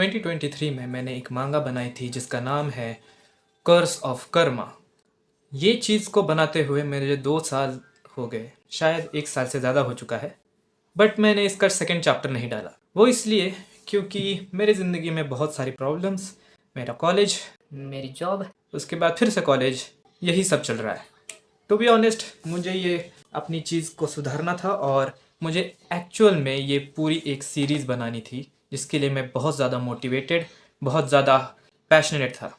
2023 में मैंने एक मांगा बनाई थी जिसका नाम है कर्स ऑफ कर्मा। ये चीज़ को बनाते हुए मेरे 2 साल हो गए, शायद 1 साल से ज़्यादा हो चुका है। बट मैंने इसका सेकंड चैप्टर नहीं डाला, वो इसलिए क्योंकि मेरी ज़िंदगी में बहुत सारी प्रॉब्लम्स, मेरा कॉलेज, मेरी जॉब, उसके बाद फिर से कॉलेज, यही सब चल रहा है। टू बी ऑनेस्ट, मुझे ये अपनी चीज़ को सुधारना था और मुझे एक्चुअल में ये पूरी एक सीरीज़ बनानी थी जिसके लिए मैं बहुत ज़्यादा मोटिवेटेड, बहुत ज़्यादा पैशनेट था।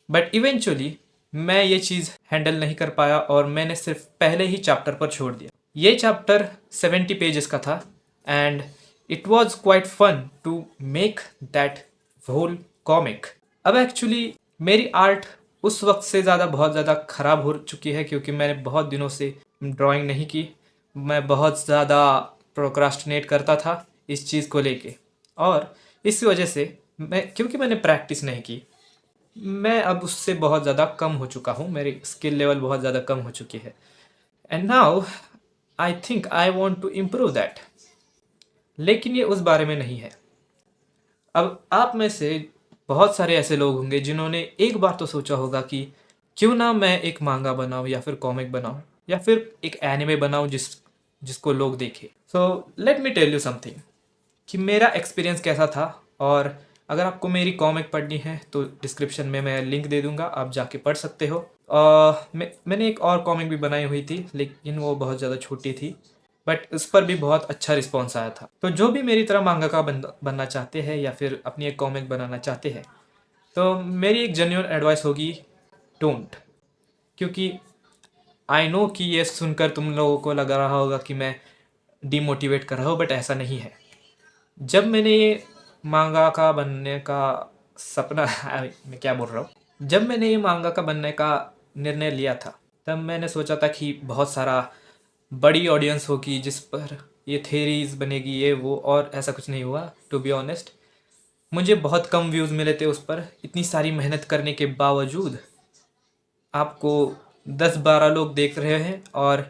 बट इवेंचुअली मैं ये चीज़ हैंडल नहीं कर पाया और मैंने सिर्फ पहले ही चैप्टर पर छोड़ दिया। ये चैप्टर 70 पेजेस का था and it was quite fun to make that whole comic. अब एक्चुअली मेरी आर्ट उस वक्त से ज़्यादा बहुत ज़्यादा ख़राब हो चुकी है क्योंकि मैंने बहुत दिनों से ड्राइंग नहीं की। मैं बहुत ज़्यादा प्रोक्रास्टिनेट करता था इस चीज़ को लेके और इस वजह से क्योंकि मैंने प्रैक्टिस नहीं की, मैं अब उससे बहुत ज़्यादा कम हो चुका हूँ। मेरी स्किल लेवल बहुत ज़्यादा कम हो चुकी है and now I think I want to improve that. लेकिन ये उस बारे में नहीं है। अब आप में से बहुत सारे ऐसे लोग होंगे जिन्होंने एक बार तो सोचा होगा कि क्यों ना मैं एक मांगा बनाऊं या फिर कॉमिक बनाऊं या फिर एक एनिमे बनाऊं जिसको लोग देखें। So let me tell you something कि मेरा एक्सपीरियंस कैसा था। और अगर आपको मेरी कॉमिक पढ़नी है तो डिस्क्रिप्शन में मैं लिंक दे दूंगा, आप जाके पढ़ सकते हो। मैंने एक और कॉमिक भी बनाई हुई थी लेकिन वो बहुत ज़्यादा छोटी थी, बट उस पर भी बहुत अच्छा रिस्पॉन्स आया था। तो जो भी मेरी तरह मांगा बनना चाहते हैं या फिर अपनी एक कॉमिक बनाना चाहते हैं तो मेरी एक जेन्युइन एडवाइस होगी, डोंट। क्योंकि आई नो कि ये सुनकर तुम लोगों को लग रहा होगा कि मैं डीमोटिवेट कर रहा हूँ, बट ऐसा नहीं है। जब मैंने ये मांगा का बनने का सपना मैं क्या बोल रहा हूँ, जब मैंने ये मांगा का बनने का निर्णय लिया था तब मैंने सोचा था कि बहुत सारा बड़ी ऑडियंस होगी जिस पर ये थेरीज बनेगी ये वो, और ऐसा कुछ नहीं हुआ। टू बी ऑनेस्ट, मुझे बहुत कम व्यूज़ मिले थे उस पर। इतनी सारी मेहनत करने के बावजूद आपको 10-12 लोग देख रहे हैं और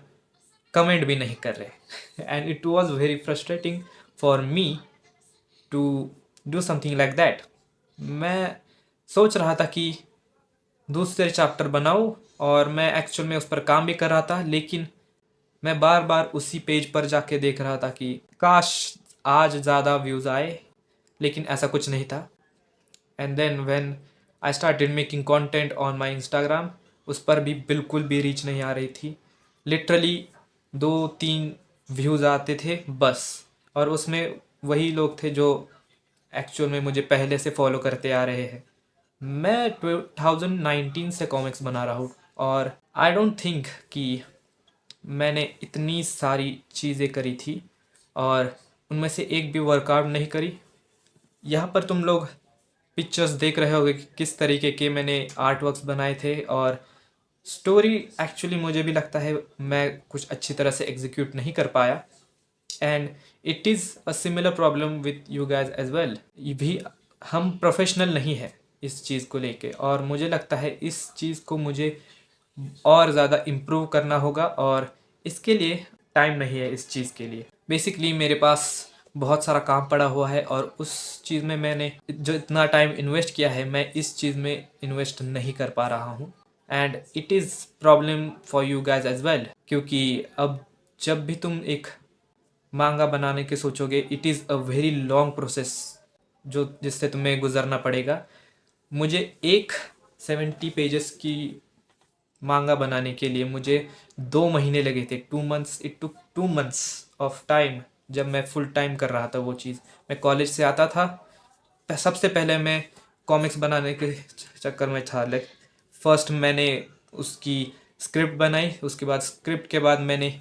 कमेंट भी नहीं कर रहे and it was very frustrating for me to do something like that. मैं सोच रहा था कि दूसरे चैप्टर बनाऊं और मैं एक्चुअल में उस पर काम भी कर रहा था, लेकिन मैं बार बार उसी पेज पर जाके देख रहा था कि काश आज ज़्यादा व्यूज़ आए, लेकिन ऐसा कुछ नहीं था। And then when I started making content on my Instagram, उस पर भी बिल्कुल भी रीच नहीं आ रही थी। लिटरली 2-3 व्यूज़ आते थे बस, और उसमें वही लोग थे जो एक्चुअल में मुझे पहले से फॉलो करते आ रहे हैं। मैं 2019 से कॉमिक्स बना रहा हूँ और आई डोंट थिंक कि मैंने इतनी सारी चीज़ें करी थी और उनमें से एक भी वर्कआउट नहीं करी। यहाँ पर तुम लोग पिक्चर्स देख रहे होगे कि किस तरीके के मैंने आर्ट वर्क्स बनाए थे, और स्टोरी एक्चुअली मुझे भी लगता है मैं कुछ अच्छी तरह से एग्जीक्यूट नहीं कर पाया। And it is a similar problem with you guys as well. भी हम प्रोफेशनल नहीं है इस चीज़ को लेके, और मुझे लगता है इस चीज़ को मुझे और ज़्यादा इम्प्रूव करना होगा और इसके लिए टाइम नहीं है इस चीज़ के लिए। बेसिकली मेरे पास बहुत सारा काम पड़ा हुआ है और उस चीज़ में मैंने जो इतना टाइम इन्वेस्ट किया है मैं इस चीज़ में इन्वेस्ट नहीं कर पा रहा हूँ। And it is problem for you guys as well, क्योंकि अब जब भी तुम एक मांगा बनाने के सोचोगे it is a very long process जिससे तुम्हें गुजरना पड़ेगा। मुझे एक 70 पेजेस की मांगा बनाने के लिए मुझे 2 महीने लगे थे। 2 months, it took 2 months of time जब मैं फुल टाइम कर रहा था वो चीज़। मैं कॉलेज से आता था, सबसे पहले मैं कॉमिक्स बनाने के चक्कर में था। लाइक फर्स्ट मैंने उसकी स्क्रिप्ट बनाई, उसके बाद स्क्रिप्ट के बाद मैंने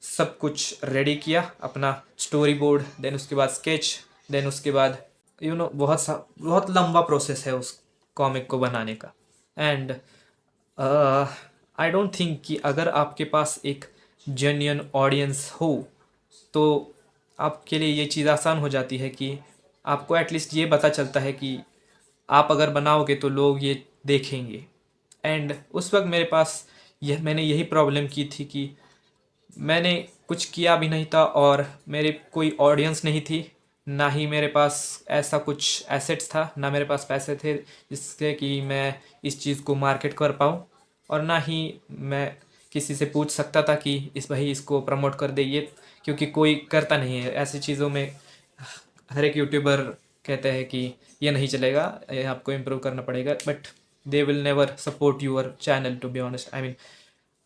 सब कुछ रेडी किया, अपना स्टोरी बोर्ड, देन उसके बाद स्केच, देन उसके बाद बहुत लंबा प्रोसेस है उस कॉमिक को बनाने का। एंड आई डोंट थिंक कि अगर आपके पास एक जेन्युइन ऑडियंस हो तो आपके लिए ये चीज़ आसान हो जाती है कि आपको एटलीस्ट ये पता चलता है कि आप अगर बनाओगे तो लोग ये देखेंगे। एंड उस वक्त मेरे पास मैंने यही प्रॉब्लम की थी कि मैंने कुछ किया भी नहीं था और मेरे कोई ऑडियंस नहीं थी। ना ही मेरे पास ऐसा कुछ एसेट्स था, ना मेरे पास पैसे थे जिससे कि मैं इस चीज़ को मार्केट कर पाऊँ, और ना ही मैं किसी से पूछ सकता था कि इस भाई इसको प्रमोट कर दे ये, क्योंकि कोई करता नहीं है ऐसी चीज़ों में। हर एक यूट्यूबर कहते हैं कि ये नहीं चलेगा, ये आपको इम्प्रूव करना पड़ेगा, but they will never support your channel, to be honest. I mean,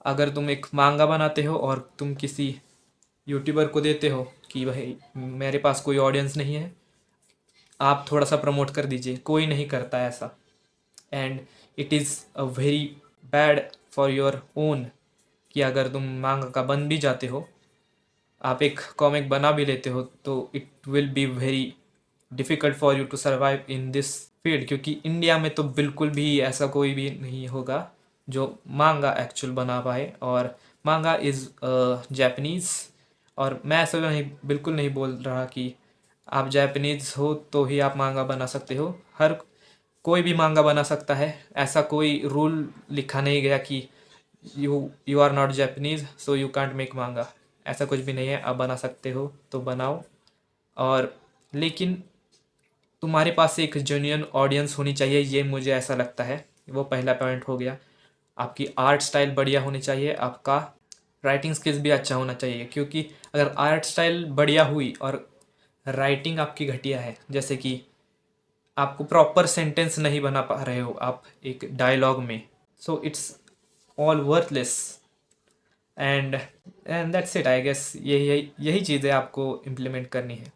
अगर तुम एक मांगा बनाते हो और तुम किसी यूट्यूबर को देते हो कि भाई मेरे पास कोई ऑडियंस नहीं है, आप थोड़ा सा प्रमोट कर दीजिए, कोई नहीं करता ऐसा। And it is a very bad for your own कि अगर तुम मांगा का बन भी जाते हो, आप एक कॉमिक बना भी लेते हो, तो it will be very difficult for you to survive in this field, क्योंकि इंडिया में तो बिल्कुल भी ऐसा कोई भी नहीं होगा जो मांगा एक्चुअल बना पाए। और मांगा इज़ जापानीज़, और मैं ऐसा नहीं, बिल्कुल नहीं बोल रहा कि आप जापानीज़ हो तो ही आप मांगा बना सकते हो। हर कोई भी मांगा बना सकता है, ऐसा कोई रूल लिखा नहीं गया कि you are not Japanese so you can't make manga. ऐसा कुछ भी नहीं है, आप बना सकते हो तो बनाओ। और लेकिन तुम्हारे पास एक जेन्युइन ऑडियंस होनी चाहिए, ये मुझे ऐसा लगता है। वो पहला पॉइंट हो गया। आपकी आर्ट स्टाइल बढ़िया होनी चाहिए, आपका राइटिंग स्किल्स भी अच्छा होना चाहिए, क्योंकि अगर आर्ट स्टाइल बढ़िया हुई और राइटिंग आपकी घटिया है, जैसे कि आपको प्रॉपर सेंटेंस नहीं बना पा रहे हो आप एक डायलॉग में, so it's all worthless. And and that's it, I guess यही यही यही चीज़ें आपको इम्प्लीमेंट करनी है।